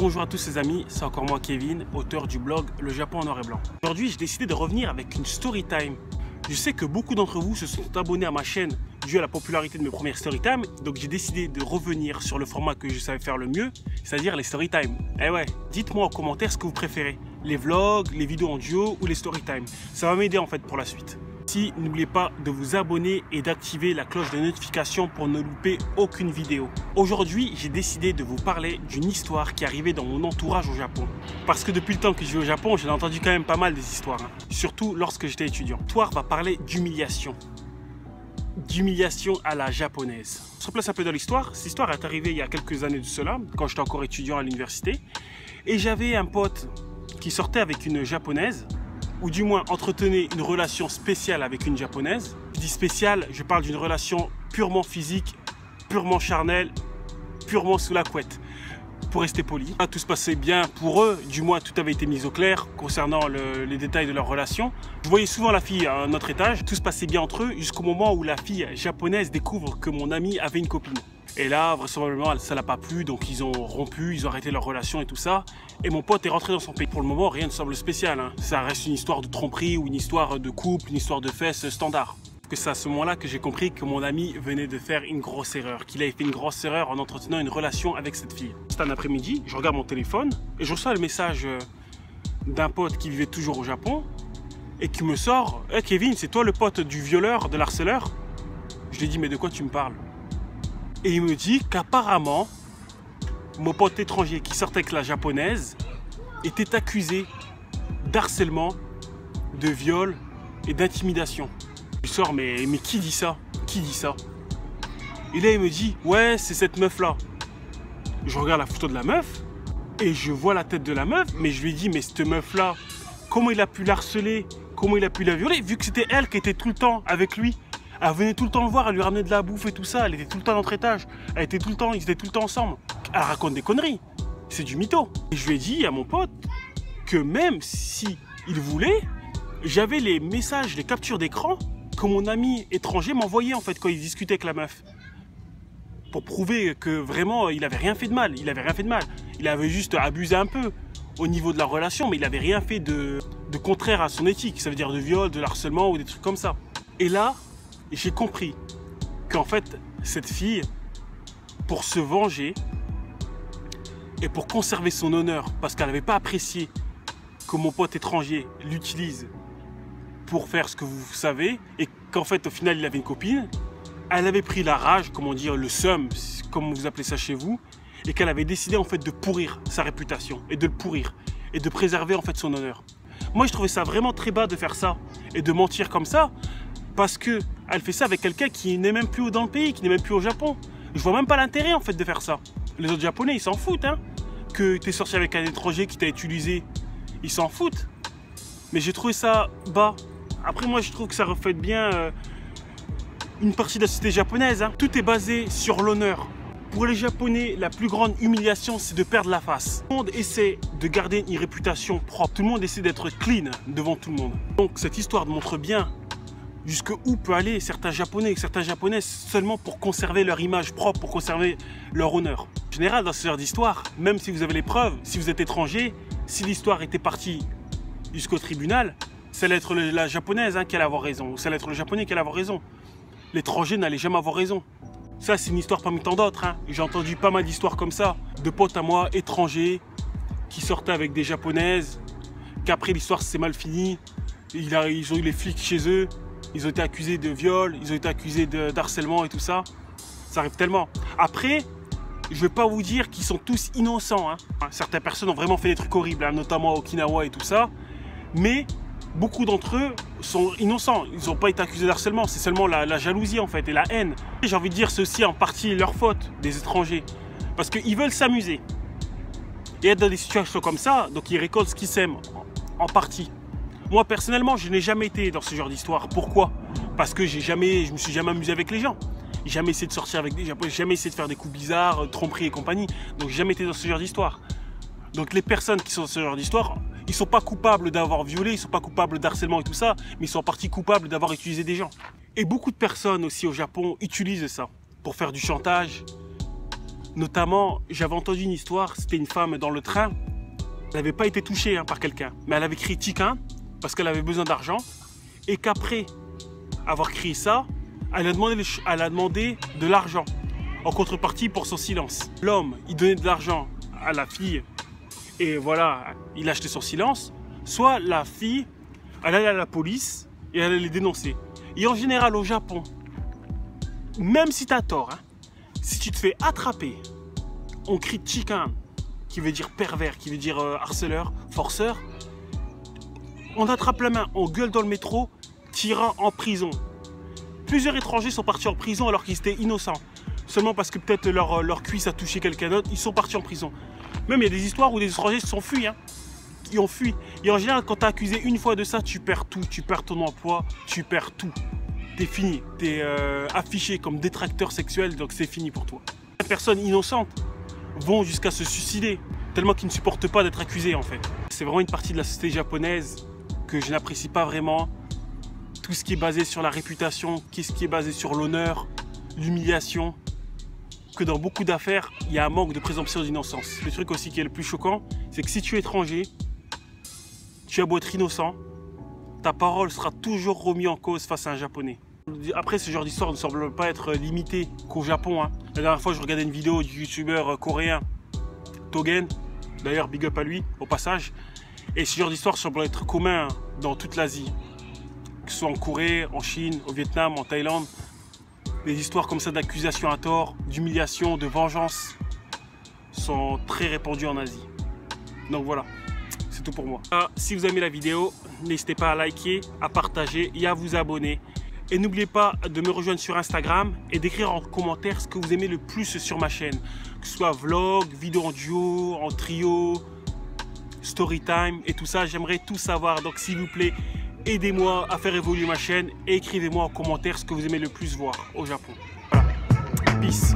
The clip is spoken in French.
Bonjour à tous les amis, c'est encore moi Kevin, auteur du blog Le Japon en noir et blanc. Aujourd'hui j'ai décidé de revenir avec une story time. Je sais que beaucoup d'entre vous se sont abonnés à ma chaîne dû à la popularité de mes premières story time, donc j'ai décidé de revenir sur le format que je savais faire le mieux, c'est-à-dire les story time. Eh ouais, dites-moi en commentaire ce que vous préférez, les vlogs, les vidéos en duo ou les story time. Ça va m'aider en fait pour la suite. Si, n'oubliez pas de vous abonner et d'activer la cloche de notification pour ne louper aucune vidéo. Aujourd'hui, j'ai décidé de vous parler d'une histoire qui est arrivée dans mon entourage au Japon. Parce que depuis le temps que je vis au Japon, j'ai entendu quand même pas mal des histoires, surtout lorsque j'étais étudiant. L'histoire va parler d'humiliation. D'humiliation à la japonaise. On se replace un peu dans l'histoire. Cette histoire est arrivée il y a quelques années de cela, quand j'étais encore étudiant à l'université. Et j'avais un pote qui sortait avec une japonaise, ou du moins entretenait une relation spéciale avec une japonaise. Je dis spéciale, je parle d'une relation purement physique, purement charnelle, purement sous la couette, pour rester poli. Tout se passait bien pour eux, du moins tout avait été mis au clair concernant les détails de leur relation. Je voyais souvent la fille à notre étage, tout se passait bien entre eux jusqu'au moment où la fille japonaise découvre que mon ami avait une copine. Et là, vraisemblablement, ça l'a pas plu, donc ils ont rompu, ils ont arrêté leur relation et tout ça. Et mon pote est rentré dans son pays. Pour le moment, rien ne semble spécial. Ça reste une histoire de tromperie ou une histoire de couple, une histoire de fesses standard. C'est à ce moment-là que j'ai compris que mon ami venait de faire une grosse erreur, qu'il avait fait une grosse erreur en entretenant une relation avec cette fille. C'est un après-midi, je regarde mon téléphone et je reçois le message d'un pote qui vivait toujours au Japon et qui me sort « Hey Kevin, c'est toi le pote du violeur, de l'harceleur ?» Je lui dis « Mais de quoi tu me parles ?» Et il me dit qu'apparemment, mon pote étranger qui sortait avec la japonaise était accusé d'harcèlement, de viol et d'intimidation. Je sors, mais qui dit ça? Qui dit ça? Et là, il me dit, ouais, c'est cette meuf-là. Je regarde la photo de la meuf et je vois la tête de la meuf, mais je lui dis, mais cette meuf-là, comment il a pu l'harceler? Comment il a pu la violer? Vu que c'était elle qui était tout le temps avec lui. Elle venait tout le temps le voir, elle lui ramenait de la bouffe et tout ça. Elle était tout le temps dans notre étage. Elle était tout le temps, ils étaient tout le temps ensemble. Elle raconte des conneries. C'est du mytho. Et je lui ai dit à mon pote que même si il voulait, j'avais les messages, les captures d'écran que mon ami étranger m'envoyait en fait quand il discutait avec la meuf. Pour prouver que vraiment, il avait rien fait de mal. Il avait rien fait de mal. Il avait juste abusé un peu au niveau de la relation, mais il avait rien fait de contraire à son éthique. Ça veut dire de viol, de harcèlement ou des trucs comme ça. Et là, j'ai compris qu'en fait, cette fille, pour se venger et pour conserver son honneur, parce qu'elle n'avait pas apprécié que mon pote étranger l'utilise pour faire ce que vous savez, et qu'en fait, au final, il avait une copine, elle avait pris la rage, comment dire, le seum, comme vous appelez ça chez vous, et qu'elle avait décidé en fait de pourrir sa réputation, et de le pourrir, et de préserver en fait son honneur. Moi, je trouvais ça vraiment très bas de faire ça, et de mentir comme ça, parce que elle fait ça avec quelqu'un qui n'est même plus dans le pays, qui n'est même plus au Japon. Je vois même pas l'intérêt en fait de faire ça. Les autres Japonais, ils s'en foutent, que tu es sorti avec un étranger qui t'a utilisé. Ils s'en foutent. Mais j'ai trouvé ça bas. Après, moi, je trouve que ça reflète bien une partie de la société japonaise. Tout est basé sur l'honneur. Pour les Japonais, la plus grande humiliation, c'est de perdre la face. Tout le monde essaie de garder une réputation propre. Tout le monde essaie d'être clean devant tout le monde. Donc, cette histoire montre bien jusqu'où peut aller certains Japonais et certaines Japonaises seulement pour conserver leur image propre, pour conserver leur honneur. En général, dans ce genre d'histoire, même si vous avez les preuves, si vous êtes étranger, si l'histoire était partie jusqu'au tribunal, ça allait être la japonaise qui allait avoir raison, ou ça allait être le japonais qui allait avoir raison. L'étranger n'allait jamais avoir raison. Ça, c'est une histoire parmi tant d'autres. J'ai entendu pas mal d'histoires comme ça, de potes à moi, étrangers, qui sortaient avec des japonaises, qu'après l'histoire s'est mal finie, ils ont eu les flics chez eux, ils ont été accusés de viol, ils ont été accusés d'harcèlement et tout ça. Ça arrive tellement. Après, je ne vais pas vous dire qu'ils sont tous innocents. Certaines personnes ont vraiment fait des trucs horribles, notamment à Okinawa et tout ça. Mais beaucoup d'entre eux sont innocents. Ils n'ont pas été accusés d'harcèlement. C'est seulement la jalousie en fait et la haine. J'ai envie de dire c'est aussi en partie leur faute des étrangers. Parce qu'ils veulent s'amuser. Et être dans des situations comme ça, donc ils récoltent ce qu'ils sèment en partie. Moi, personnellement, je n'ai jamais été dans ce genre d'histoire. Pourquoi? Parce que je me suis jamais amusé avec les gens. J'ai jamais essayé de sortir avec des Japonais, j'ai jamais essayé de faire des coups bizarres, tromperies et compagnie. Donc, j'ai jamais été dans ce genre d'histoire. Donc, les personnes qui sont dans ce genre d'histoire, ils ne sont pas coupables d'avoir violé, ils ne sont pas coupables d'harcèlement et tout ça, mais ils sont en partie coupables d'avoir utilisé des gens. Et beaucoup de personnes aussi au Japon utilisent ça pour faire du chantage, Notamment, j'avais entendu une histoire, c'était une femme dans le train. Elle n'avait pas été touchée par quelqu'un, mais elle avait crié Chicken parce qu'elle avait besoin d'argent. Et qu'après avoir crié ça, elle a demandé de l'argent en contrepartie pour son silence. L'homme, il donnait de l'argent à la fille et voilà, il achetait son silence. Soit la fille, elle allait à la police et elle allait les dénoncer. Et en général, au Japon, même si tu as tort, si tu te fais attraper, on crie Chicken, qui veut dire pervers, qui veut dire harceleur, forceur. On attrape la main, on gueule dans le métro, t'ira en prison. Plusieurs étrangers sont partis en prison alors qu'ils étaient innocents. Seulement parce que peut-être leur cuisse a touché quelqu'un d'autre, ils sont partis en prison. Même il y a des histoires où des étrangers se sont fuis. Ils ont fui. Et en général, quand tu es accusé une fois de ça, tu perds tout. Tu perds ton emploi, tu perds tout. T'es fini. T'es affiché comme détracteur sexuel, donc c'est fini pour toi. Les personnes innocentes vont jusqu'à se suicider, tellement qu'ils ne supportent pas d'être accusés en fait. C'est vraiment une partie de la société japonaise que je n'apprécie pas vraiment. Tout ce qui est basé sur la réputation, tout ce qui est basé sur l'honneur, l'humiliation, que dans beaucoup d'affaires, il y a un manque de présomption d'innocence. Le truc aussi qui est le plus choquant, c'est que si tu es étranger, tu as beau être innocent, ta parole sera toujours remise en cause face à un Japonais. Après, ce genre d'histoire ne semble pas être limité qu'au Japon. La dernière fois, je regardais une vidéo du youtubeur coréen Togen, d'ailleurs big up à lui au passage, et ce genre d'histoire semble être commun dans toute l'Asie, que ce soit en Corée, en Chine, au Vietnam, en Thaïlande. Des histoires comme ça d'accusation à tort, d'humiliation, de vengeance sont très répandues en Asie. Donc voilà, c'est tout pour moi. Si vous aimez la vidéo, n'hésitez pas à liker, à partager et à vous abonner. Et n'oubliez pas de me rejoindre sur Instagram et d'écrire en commentaire ce que vous aimez le plus sur ma chaîne. Que ce soit vlog, vidéo en duo, en trio, story time et tout ça, j'aimerais tout savoir. Donc s'il vous plaît, aidez-moi à faire évoluer ma chaîne et écrivez-moi en commentaire ce que vous aimez le plus voir au Japon. Voilà. Peace.